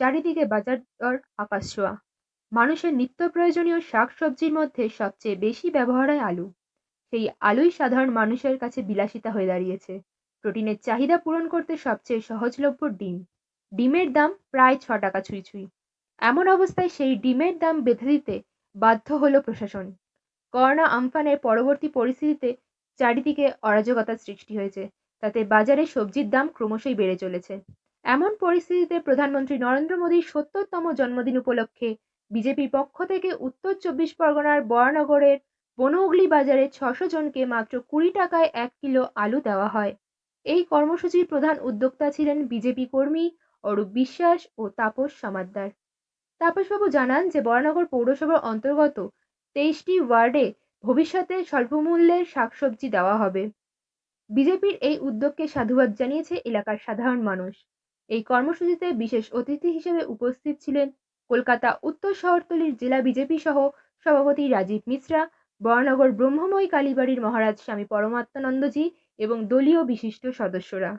চারিদিকে বাজার দর আকাশ ছোঁয়া। মানুষের নিত্য প্রয়োজনীয় শাকসবজির মধ্যে সবচেয়ে বেশি ব্যবহার হয় আলু। সেই আলুই সাধারণ মানুষের কাছে বিলাসিতা হয়ে দাঁড়িয়েছে। প্রোটিনের চাহিদা পূরণ করতে সবচেয়ে সহজলভ্য ডিম। ডিমের দাম প্রায় ৳৬ ছুঁই ছুঁই। এমন অবস্থায় সেই ডিমের দাম বেঁধে দিতে বাধ্য হলো প্রশাসন। করোনা আমফানের পরবর্তী পরিস্থিতিতে চারিদিকে অরাজকতার সৃষ্টি হয়েছে। তাতে বাজারে সবজির দাম ক্রমশই বেড়ে চলেছে। এমন পরিস্থিতিতে প্রধানমন্ত্রী নরেন্দ্র মোদীর ৭০তম জন্মদিন উপলক্ষে বিজেপির পক্ষ থেকে উত্তর চব্বিশ পরগনার বরানগরের বনৌগলি বাজারে ৬০০ জনকে মাত্র ৳২০ ১ কিলো আলু দেওয়া হয়। এই কর্মসূচির প্রধান উদ্যোক্তা ছিলেন বিজেপি কর্মী অরূপ বিশ্বাস ও তাপস সমাদ্দার। তাপসবাবু জানান যে বরানগর পৌরসভার অন্তর্গত ২৩টি ওয়ার্ডে ভবিষ্যতে স্বল্পমূল্যের শাকসবজি দেওয়া হবে। বিজেপির এই উদ্যোগকে সাধুবাদ জানিয়েছে এলাকার সাধারণ মানুষ। এই কর্মসূচিতে বিশেষ অতিথি হিসেবে উপস্থিত ছিলেন কলকাতা উত্তর শহরতলির জেলা বিজেপি সহ সভাপতি রাজীব মিশ্রা, বরানগর ব্রহ্মময়ী কালীবাড়ির মহারাজ স্বামী পরমাত্মানন্দজি এবং দলীয় বিশিষ্ট সদস্যরা।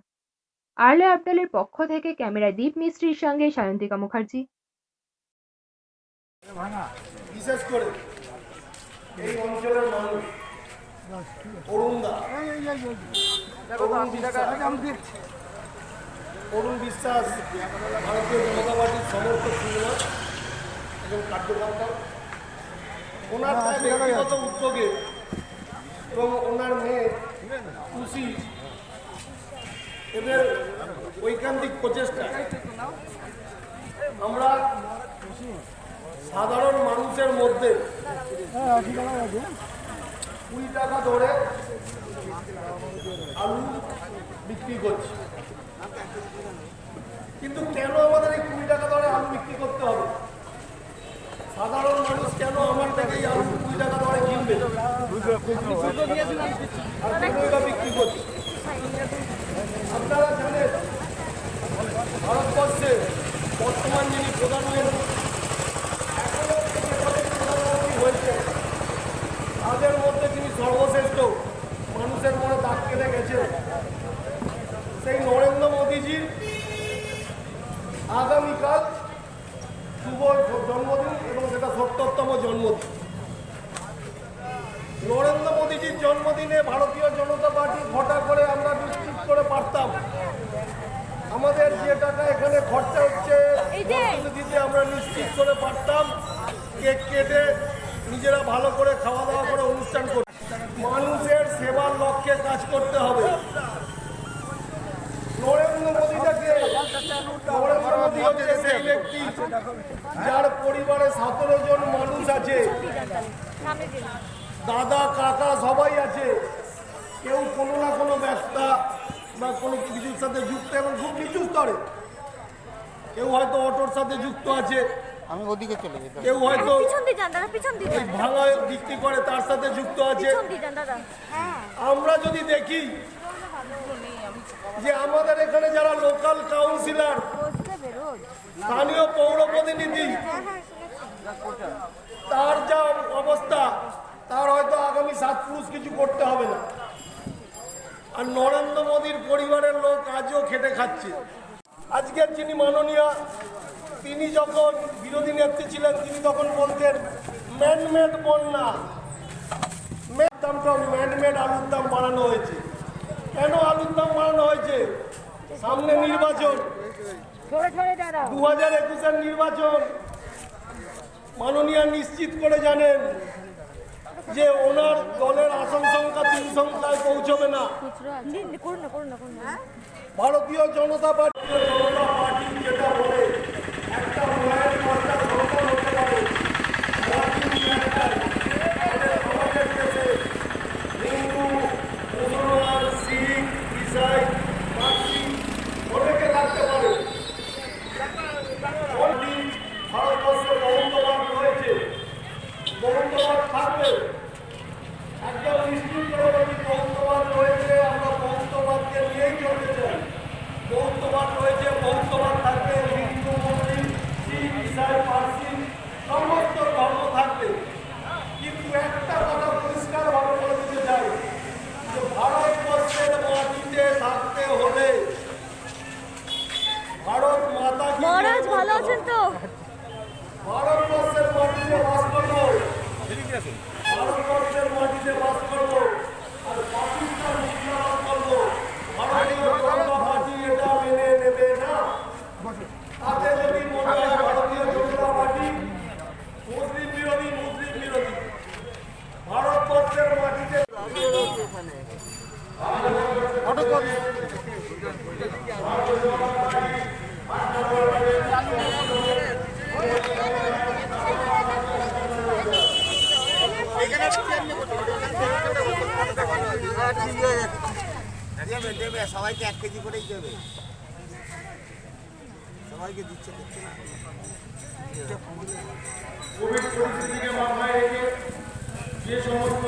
আরলে আবডালের পক্ষ থেকে ক্যামেরায় দীপ মিস্ত্রির সঙ্গে সায়ন্তিকা মুখার্জি। বিশেষ করে এই অঞ্চলের মানুষ অরুণ বিশ্বাস ভারতীয় জনতা পার্টির সমর্থক ছিল এবং কার্যকর্তা। ওনার ব্যক্তিগত উদ্যোগে এবং ওনার মেয়ে খুশি এদের ঐকান্তিক প্রচেষ্টা আমরা সাধারণ মানুষের মধ্যে ৳২০ দরে আলু বিক্রি করছি। কিন্তু কেন আমাদের এই ৳২০ দরে আলু বিক্রি করতে হবে? সাধারণ মানুষ কেন আমার থেকে এই আলু ৳২০ দরে কিনবে আর কেনই বা বিক্রি করছে? আপনারা জানেন ভারতবর্ষে বর্তমান যিনি প্রধানমন্ত্রী হয়েছে তাদের মধ্যে তিনি সর্বশ্রেষ্ঠ, মানুষের মনে দাগ কেটে গেছে। সেই নরেন্দ্র মোদীজির আগামীকাল শুভ জন্মদিন এবং সেটা ৭০তম জন্মদিন। নরেন্দ্র মোদীজির জন্মদিনে ভারতীয় জনতা পার্টি ভোটা করে আমরা নিশ্চিত করে পারতাম আমাদের যে টাকা এখানে খরচা হচ্ছে দিতে আমরা নিশ্চিত করে পারতাম কেক কেটে নিজেরা ভালো করে খাওয়া দাওয়া করে অনুষ্ঠান করতে। মানুষের সেবার লক্ষ্যে কাজ করতে হবে। নরেন্দ্র মোদী হচ্ছে সেই ব্যক্তি যার পরিবারে ১৭ জন মানুষ আছে, দাদা কাকা সবাই আছে। কেউ কোনো না কোনো ব্যবসা বা কোনো কিছুর সাথে যুক্ত এবং খুব নিচু স্তরে। কেউ হয়তো অটোর সাথে যুক্ত আছে, আমি ওদিকে চলে যেতাম। কেউ হয়তো ভাঙা বিক্রি করে তার সাথে যুক্ত আছে। আমরা যদি দেখি যে আমাদের এখানে যারা লোকাল কাউন্সিলর, স্থানীয় পৌর প্রতিনিধি, তার যা অবস্থা, তার হয়তো আগামী ৭ পুরুষ কিছু করতে হবে না। আর নরেন্দ্র মোদীর পরিবারের লোক আজও খেটে খাচ্ছে। আজকের যিনি মাননীয়, তিনি যখন বিরোধী নেত্রী ছিলেন তিনি তখন বলতেন ম্যানমেড বন্যা, দামটা ম্যানমেড আলুর দাম বাড়ানো হয়েছে। কেন আলুর দাম বাড়ানো হয়েছে? সামনে নির্বাচন, ২০২১-এর নির্বাচন। মাননীয় নিশ্চিত করে জানেন যে ওনার দলের আসন সংখ্যা ৩ সংখ্যায় পৌঁছবে না। ভারতীয় জনতা পার্টি যেটা বলে একটা উন্নয়ন কর্তা সফল হতে পারে আমাদের দেশে হিন্দু, মুসলমান, শিখ, ইসাই, পার্সি অনেকে থাকতে পারে। ভারতবর্ষে বহুত্ববাদ রয়েছে, বহুত্ববাদ থাকবে একদম নিশ্চিত করে বহুত্ববাদ রয়েছে। আমরা বহুত্ববাদকে নিয়েই চলতে চাই। বহুত্ববাদ রয়েছে, বহুত্ববাদ থাকবে। দেবে সবাইকে 1 কেজি করেই দেবে, সবাইকে দিচ্ছে দিচ্ছে না। কোভিড পরিস্থিতিকে মাথায় রেখে যে সমস্ত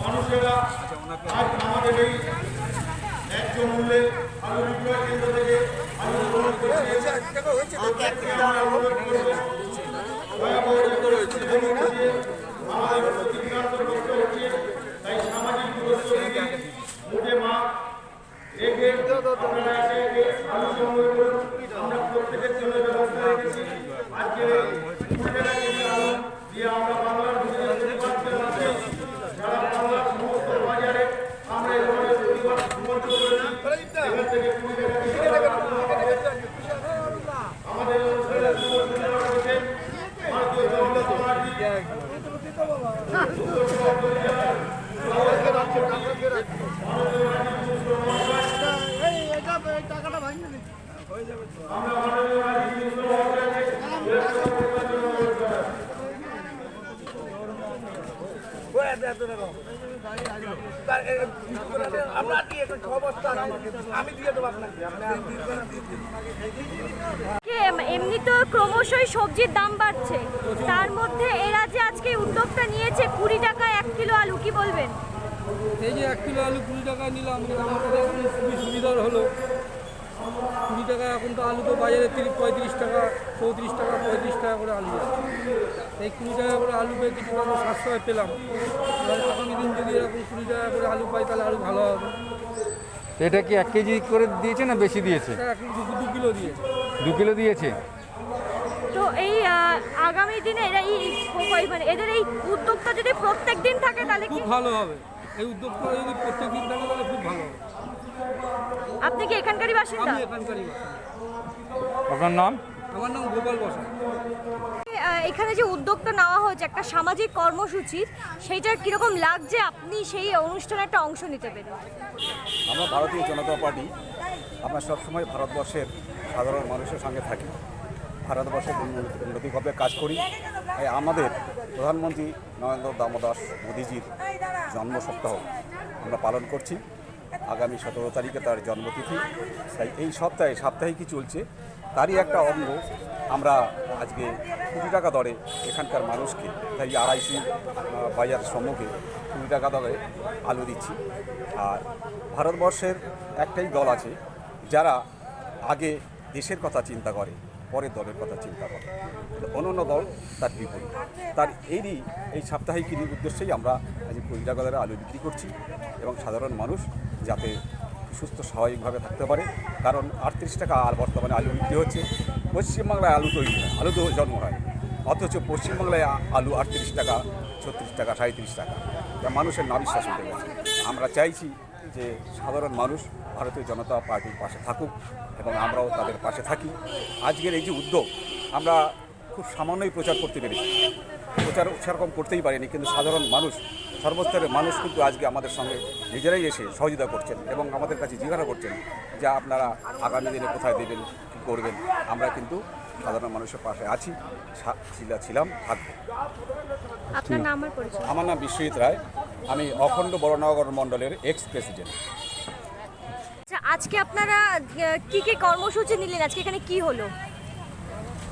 মানুষেরা আজ আমাদের এই ন্যায্য মূল্যে আলু বিক্রয় কেন্দ্র থেকে আলু গ্রহণ করছে, আমরা অনুরোধ করবো ভয়াবহ পরিস্থিতির মধ্যে দিয়ে আমাদের প্রতিক্রান্ত করতে হচ্ছে। তাই সামাজিক দূরত্ব থেকে মুখে মাস্ক রেখে আপনারা এসে আলু সংগ্রহ করুন। আমরা প্রত্যেকের জন্য ব্যবস্থা রেখেছি। আজকে 20 টাকা কেজি আলু দিয়ে আমরা বাংলার ভিতরে প্রতিবাদ জানাচ্ছি। সারা বাংলার সমস্ত বাজারে আমরা এই ধরনের প্রতিবাদ সমর্থন করেছি। এখান থেকে 20 টাকা কেজি আমাদের ভারতীয় জনতা পার্টি এমনি তো ক্রমশই সবজির দাম বাড়ছে, তার মধ্যে এরা যে আজকে উদ্যোগটা নিয়েছে 20 টাকা 1 কিলো আলু, কি বলবেন? এই যে 1 কিলো আলু 20 টাকায় নিলাম, আমাদের এখন খুবই সুবিধার হলো। 20 টাকা এখন তো আলু তো বাজারে 35 টাকা 34 টাকা 35 টাকা করে আলু যাচ্ছে। এই 20 টাকা করে আলু পেয়ে কিছু আমরা সাশ্রয় পেলাম। এবার আগামী দিন যদি এরকম 20 টাকা করে আলু পাই তাহলে আরও ভালো হবে। এটা কি 1 কেজি করে দিয়েছে না বেশি দিয়েছে? এটা এখন 2 কিলো দিয়েছে। 2 কিলো দিয়েছে। তো এই আগামী দিনে এরা মানে এদের এই উদ্যোগটা যদি প্রত্যেক দিন থাকে তাহলে কি খুব ভালো হবে। এই উদ্যোগটা যদি প্রত্যেক দিন থাকে তাহলে খুব ভালো হবে। আপনি কি এখানকারই বাসিন্দা? আমি এখানকারই বাসিন্দা। আপনার নাম? আমার নাম গোপাল বসাক। এখানে যে উদ্যোগটা নেওয়া হয়েছে একটা সামাজিক কর্মসূচি, সেইটার কিরকম লাগছে আপনি সেই অনুষ্ঠানে একটা অংশ নিতে পেরে? আমরা ভারতীয় জনতা পার্টি আমরা সবসময় ভারতবর্ষের সাধারণ মানুষের সঙ্গে থাকি, ভারতবর্ষের উন্নতিভাবে কাজ করি। তাই আমাদের প্রধানমন্ত্রী নরেন্দ্র দামোদর মোদীজির জন্ম সপ্তাহ আমরা পালন করছি। আগামী 17 তারিখে তার জন্মতিথি। তাই এই সপ্তাহে সাপ্তাহিকই চলছে, তারই একটা অঙ্গ আমরা আজকে 20 টাকা দরে এখানকার মানুষকে, তাই আড়াইশি বাজারের সম্মুখে 20 টাকা দরে আলু দিচ্ছি। আর ভারতবর্ষের একটাই দল আছে যারা আগে দেশের কথা চিন্তা করে, পরের দলের কথা চিন্তা করে। অন্যান্য দল তার বিপরীত। তার এই সাপ্তাহিক উদ্দেশ্যেই আমরা আজ 20 টাকা দরে আলু বিক্রি করছি এবং সাধারণ মানুষ যাতে সুস্থ স্বাভাবিকভাবে থাকতে পারে। কারণ 38 টাকা আর বর্তমানে আলু বিক্রি হচ্ছে। পশ্চিমবাংলায় আলু তৈরি হয়, আলু তো জন্ম হয়, অথচ পশ্চিমবাংলায় আলু 38 টাকা 36 টাকা 37 টাকা, যা মানুষের নাবিশ্বাস উঠে গেছে। আমরা চাইছি যে সাধারণ মানুষ ভারতীয় জনতা পার্টির পাশে থাকুক এবং আমরাও তাদের পাশে থাকি। আজকের এই যে উদ্যোগ আমরা খুব সামান্যই প্রচার করতে পেরেছি, প্রচার সেরকম করতেই পারিনি, কিন্তু সাধারণ মানুষ, সর্বস্তরের মানুষ কিন্তু আজকে আমাদের সঙ্গে নিজেরাই এসে সহযোগিতা করছেন এবং আমাদের কাছে জিজ্ঞাসা করছেন যে আপনারা আগামী দিনে কোথায় দেবেন, কী করবেন। আমরা কিন্তু সাধারণ মানুষের পাশে আছি, ছিলাম, থাকবো। আপনার নাম আর পরিচয়? আমার নাম বিশ্বজিৎ রায়, আমি অখণ্ড বড়নগর মণ্ডলের এক্স প্রেসিডেন্ট। আচ্ছা, আজকে আপনারা কি কি কর্মসূচি নিলেন? আজকে এখানে কি হলো?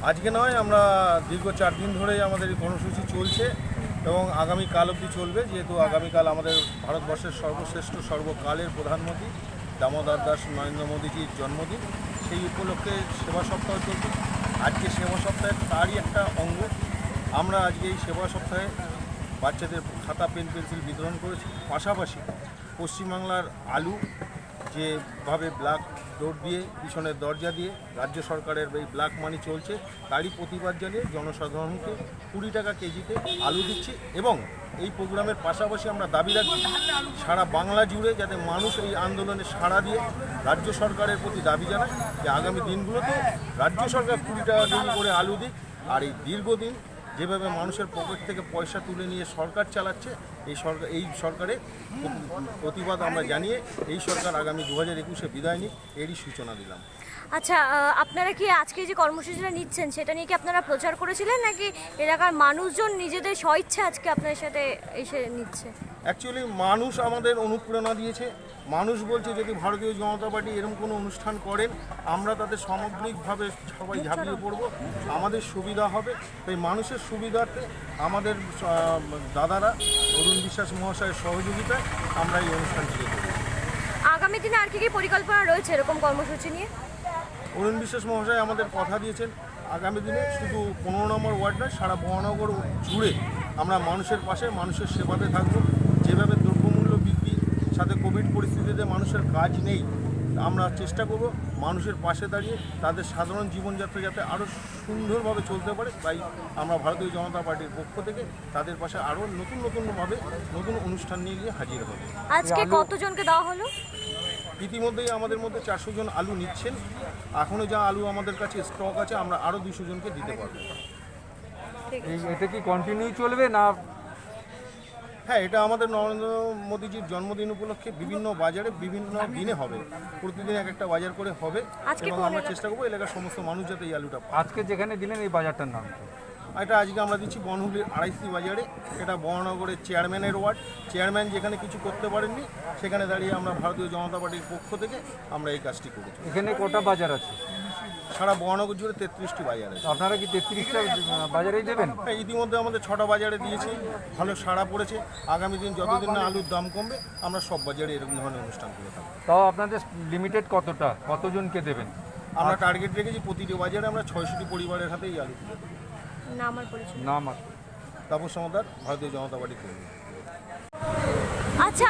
আজকে নয়, আমরা দীর্ঘ 4 দিন ধরেই আমাদের এই কর্মসূচি চলছে এবং আগামীকাল অবধি চলবে। যেহেতু আগামীকাল আমাদের ভারতবর্ষের সর্বশ্রেষ্ঠ সর্বকালের প্রধানমন্ত্রী দামোদর দাস নরেন্দ্র মোদীজির জন্মদিন, সেই উপলক্ষে সেবা সপ্তাহ চলছে। আজকে সেবা সপ্তাহের তারই একটা অঙ্গ। আমরা আজকে এই সেবা সপ্তাহে বাচ্চাদের খাতা, পেন, পেন্সিল বিতরণ করেছি। পাশাপাশি পশ্চিমবাংলার আলু যেভাবে ব্ল্যাক ডোর দিয়ে, পিছনের দরজা দিয়ে রাজ্য সরকারের এই ব্ল্যাক মানি চলছে, তারই প্রতিবাদ জানিয়ে জনসাধারণকে 20 টাকা কেজিতে আলু দিচ্ছি। এবং এই প্রোগ্রামের পাশাপাশি আমরা দাবি রাখছি সারা বাংলা জুড়ে যাতে মানুষ এই আন্দোলনে সাড়া দিয়ে রাজ্য সরকারের প্রতি দাবি জানায় যে আগামী দিনগুলোতে রাজ্য সরকার 20 টাকা কেজি করে আলু দিক। আর এই দীর্ঘদিন যেভাবে মানুষের পকেট থেকে পয়সা তুলে নিয়ে সরকার চালাচ্ছে, এই সরকারের প্রতিবাদ আমরা জানিয়ে এই সরকার আগামী 2021-এ বিদায় নিক, এরই সূচনা দিলাম। আচ্ছা, আপনারা কি আজকে যে কর্মসূচিটা নিচ্ছেন সেটা নিয়ে কি আপনারা প্রচার করেছিলেন, নাকি এলাকার মানুষজন নিজেদের স্বইচ্ছা আজকে আপনার সাথে এসে নিচ্ছে? অ্যাকচুয়ালি মানুষ আমাদের অনুপ্রেরণা দিয়েছে। মানুষ বলছে যদি ভারতীয় জনতা পার্টি এরকম কোনো অনুষ্ঠান করেন আমরা তাদের সামগ্রিকভাবে সবাই ঝাঁপিয়ে পড়ব, আমাদের সুবিধা হবে। তাই মানুষের সুবিধার্থে আমাদের দাদারা অরুণ বিশ্বাস মহাশয়ের সহযোগিতায় আমরা এই অনুষ্ঠানটিকে করি। আগামী দিনে আর কি কি পরিকল্পনা রয়েছে এরকম কর্মসূচি নিয়ে? অরুণ বিশ্বাস মহাশয় আমাদের কথা দিয়েছেন আগামী দিনে শুধু 15 নম্বর ওয়ার্ড নয়, সারা মহানগর জুড়ে আমরা মানুষের পাশে, মানুষের সেবাতে থাকবো। যেভাবে দ্রব্যমূল্য বৃদ্ধির সাথে কোভিড পরিস্থিতিতে মানুষের কাজ নেই, আমরা চেষ্টা করব মানুষের পাশে দাঁড়িয়ে তাদের সাধারণ জীবনযাত্রা যাতে আরও সুন্দরভাবে চলতে পারে। তাই আমরা ভারতীয় জনতা পার্টির পক্ষ থেকে তাদের পাশে আরও নতুনভাবে নতুন অনুষ্ঠান নিয়ে গিয়ে হাজির হব। আজকে কতজনকে দেওয়া হলো? ইতিমধ্যেই আমাদের মধ্যে 400 জন আলু নিচ্ছেন। এখনও যা আলু আমাদের কাছে স্টক আছে আমরা আরও 200 জনকে দিতে পারবো। এটা কি কন্টিনিউ চলবে না? হ্যাঁ, এটা আমাদের নরেন্দ্র মোদীজির জন্মদিন উপলক্ষে বিভিন্ন বাজারে বিভিন্ন দিনে হবে, প্রতিদিন এক একটা বাজার করে হবে এবং আমরা চেষ্টা করবো এলাকার সমস্ত মানুষ যাতে এই আলুটা পায়। আজকে যেখানে দিলেন এই বাজারটার নাম কি? এটা আজকে আমরা দিচ্ছি বনহুগলির 2.5 বাজারে। এটা বহনগরের চেয়ারম্যানের ওয়ার্ড। চেয়ারম্যান যেখানে কিছু করতে পারেননি সেখানে দাঁড়িয়ে আমরা ভারতীয় জনতা পার্টির পক্ষ থেকে আমরা এই কাজটি করেছি। এখানে কটা বাজার আছে? সারা বহনগর জুড়ে 33টি বাজার আছে। আপনারা কি 33টা বাজারেই দেবেন? হ্যাঁ, ইতিমধ্যে আমাদের 6টা বাজারে দিয়েছি, ভালো সাড়া পড়েছে। আগামী দিন যতদিন না আলুর দাম কমবে আমরা সব বাজারে এরকম ধরনের অনুষ্ঠান করে থাকবো। তাও আপনাদের লিমিটেড কতটা, কতজনকে দেবেন? আমরা টার্গেট রেখেছি প্রতিটি বাজারে আমরা 600টি পরিবারের হাতে এই আলু তুলে দেবো। না, আমার পরিচয়। নাম তাপস সমাদার, ভারতীয় জনতা পার্টি কর্মী। আচ্ছা,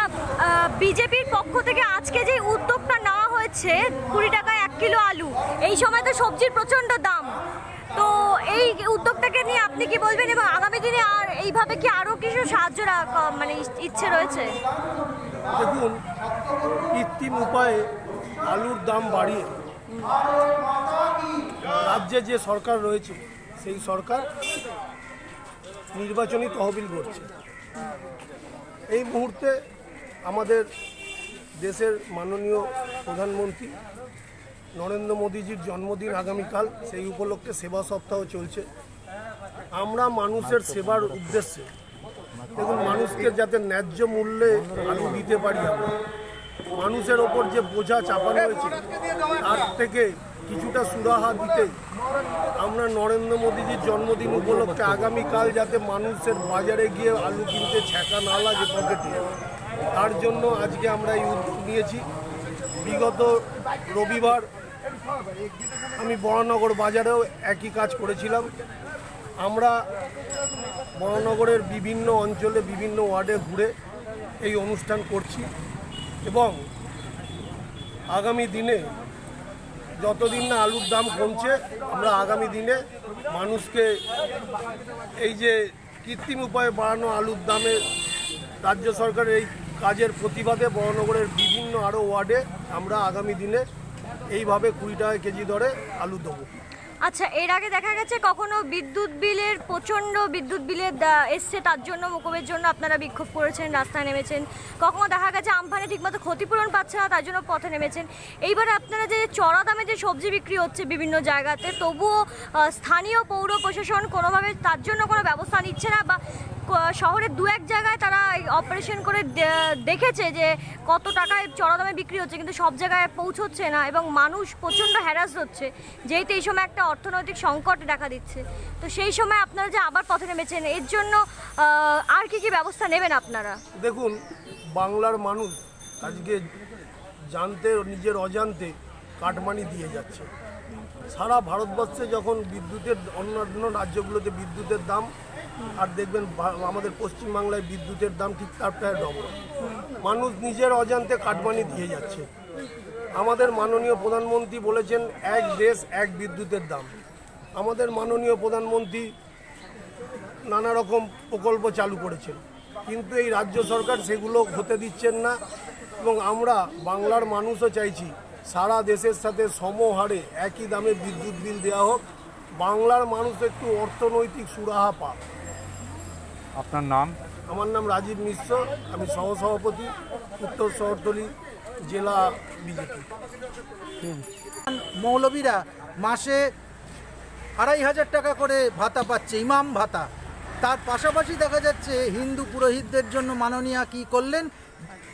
বিজেপির পক্ষ থেকে আজকে যে উদ্যোগটা নেওয়া হয়েছে 20 টাকায় 1 কিলো আলু, এই সময় তো সবজির প্রচণ্ড দাম, তো এই উদ্যোগটাকে নিয়ে আপনি কি বলবেন এবং আগামী দিনে আর এইভাবে কি আরও কিছু সাহায্য মানে ইচ্ছে রয়েছে? দেখুন, কৃত্রিম উপায়ে আলুর দাম বাড়িয়ে রাজ্যে যে সরকার রয়েছে সেই সরকার নির্বাচনী তহবিল করছে। এই মুহূর্তে আমাদের দেশের মাননীয় প্রধানমন্ত্রী নরেন্দ্র মোদীজির জন্মদিন আগামীকাল, সেই উপলক্ষে সেবা সপ্তাহ চলছে। আমরা মানুষের সেবার উদ্দেশ্যে, দেখুন, মানুষকে যাতে ন্যায্য মূল্যে আলু দিতে পারি, আমরা মানুষের ওপর যে বোঝা চাপানো হয়েছে তার থেকে কিছুটা সুরাহা দিতে আমরা নরেন্দ্র মোদীজির জন্মদিন উপলক্ষে আগামীকাল যাতে মানুষের বাজারে গিয়ে আলু কিনতে ছ্যাঁকা না লাগে পকেটে, তার জন্য আজকে আমরা এই উদ্যোগ নিয়েছি। বিগত রবিবার আমি বরানগর বাজারেও একই কাজ করেছিলাম। আমরা বরানগরের বিভিন্ন অঞ্চলে বিভিন্ন ওয়ার্ডে ঘুরে এই অনুষ্ঠান করছি এবং আগামী দিনে যতদিন না আলুর দাম কমছে আমরা আগামী দিনে মানুষকে এই যে কৃত্রিম উপায়ে বাড়ানো আলুর দামে রাজ্য সরকারের এই কাজের প্রতিবাদে বরানগরের বিভিন্ন আরও ওয়ার্ডে আমরা আগামী দিনে এইভাবে 20 টাকা কেজি দরে আলু দেবো। আচ্ছা, এর আগে দেখা গেছে কখনো বিদ্যুৎ বিলের প্রচণ্ড বিদ্যুৎ বিলের এসছে, তার জন্য মুকুবের জন্য আপনারা বিক্ষোভ করেছেন, রাস্তায় নেমেছেন। কখনো দেখা গেছে আমফানে ঠিকমতো ক্ষতিপূরণ পাচ্ছে না, তার জন্য পথে নেমেছেন। এইবারে আপনারা যে চড়া দামে যে সবজি বিক্রি হচ্ছে বিভিন্ন জায়গাতে, তবুও স্থানীয় পৌর প্রশাসন কোনোভাবে তার জন্য কোনো ব্যবস্থা নিচ্ছে না, বা শহরের 2-1 জায়গায় তারা অপারেশন করে দেখেছে যে কত টাকায় চড়া দামে বিক্রি হচ্ছে, কিন্তু সব জায়গায় পৌঁছচ্ছে না এবং মানুষ প্রচণ্ড হ্যারাস হচ্ছে, যেহেতু এই সময় একটা অর্থনৈতিক সংকট দেখা দিচ্ছে। তো সেই সময় আপনারা যে আবার পথে নেমেছেন, এর জন্য আর কি ব্যবস্থা নেবেন আপনারা? দেখুন, বাংলার মানুষ আজকে জানতে নিজের অজান্তে কাটমানি দিয়ে যাচ্ছে। সারা ভারতবর্ষে যখন বিদ্যুতের অন্যান্য রাজ্যগুলোতে বিদ্যুতের দাম, আর দেখবেন আমাদের পশ্চিমবাংলায় বিদ্যুতের দাম ঠিক তার প্রায় ডবল। মানুষ নিজের অজান্তে কাটমানি দিয়ে যাচ্ছে। আমাদের মাননীয় প্রধানমন্ত্রী বলেছেন 1 দেশ 1 বিদ্যুতের দাম। আমাদের মাননীয় প্রধানমন্ত্রী নানা রকম প্রকল্প চালু করেছেন, কিন্তু এই রাজ্য সরকার সেগুলো হতে দিচ্ছেন না এবং আমরা বাংলার মানুষও চাইছি সারা দেশের সাথে সমহারে একই দামে বিদ্যুৎ বিল দেওয়া হোক বাংলার মানুষ একটু অর্থনৈতিক সুরাহা পাক। আপনার নাম? আমার নাম রাজীব মিশ্র, আমি সহসভাপতি উত্তর শহরতলি জেলা বিজেপি। মৌলবীরা মাসে 2,500 টাকা করে ভাতা পাচ্ছে, ইমাম ভাতা। তার পাশাপাশি দেখা যাচ্ছে হিন্দু পুরোহিতদের জন্য মাননীয়া কী করলেন,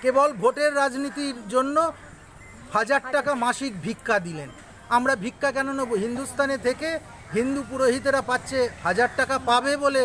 কেবল ভোটের রাজনীতির জন্য 1,000 টাকা মাসিক ভিক্ষা দিলেন। আমরা ভিক্ষা কেন নেব? হিন্দুস্তানে থেকে হিন্দু পুরোহিতেরা পাচ্ছে 1,000 টাকা পাবে বলে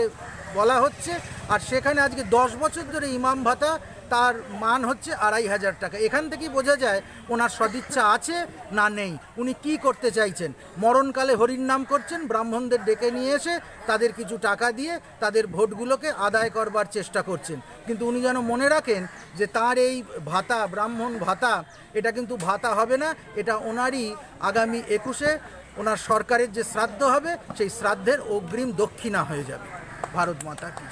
বলা হচ্ছে, আর সেখানে আজকে 10 বছর ধরে ইমাম ভাতা তার মান হচ্ছে 2,500 টাকা। এখান থেকেই বোঝা যায় ওনার সদিচ্ছা আছে না নেই, উনি কি করতে চাইছেন। মরণকালে হরির নাম করছেন, ব্রাহ্মণদের ডেকে নিয়ে এসে তাদের কিছু টাকা দিয়ে তাদের ভোটগুলোকে আদায় করবার চেষ্টা করছেন। কিন্তু উনি যেন মনে রাখেন যে তার এই ভাতা, ব্রাহ্মণ ভাতা, এটা কিন্তু ভাতা হবে না, এটা ওনারই আগামী 21-এ ওনার সরকারের যে শ্রাদ্ধ হবে সেই শ্রাদ্ধের অগ্রিম দক্ষিণা হয়ে যাবে। ভারত মাতা কি।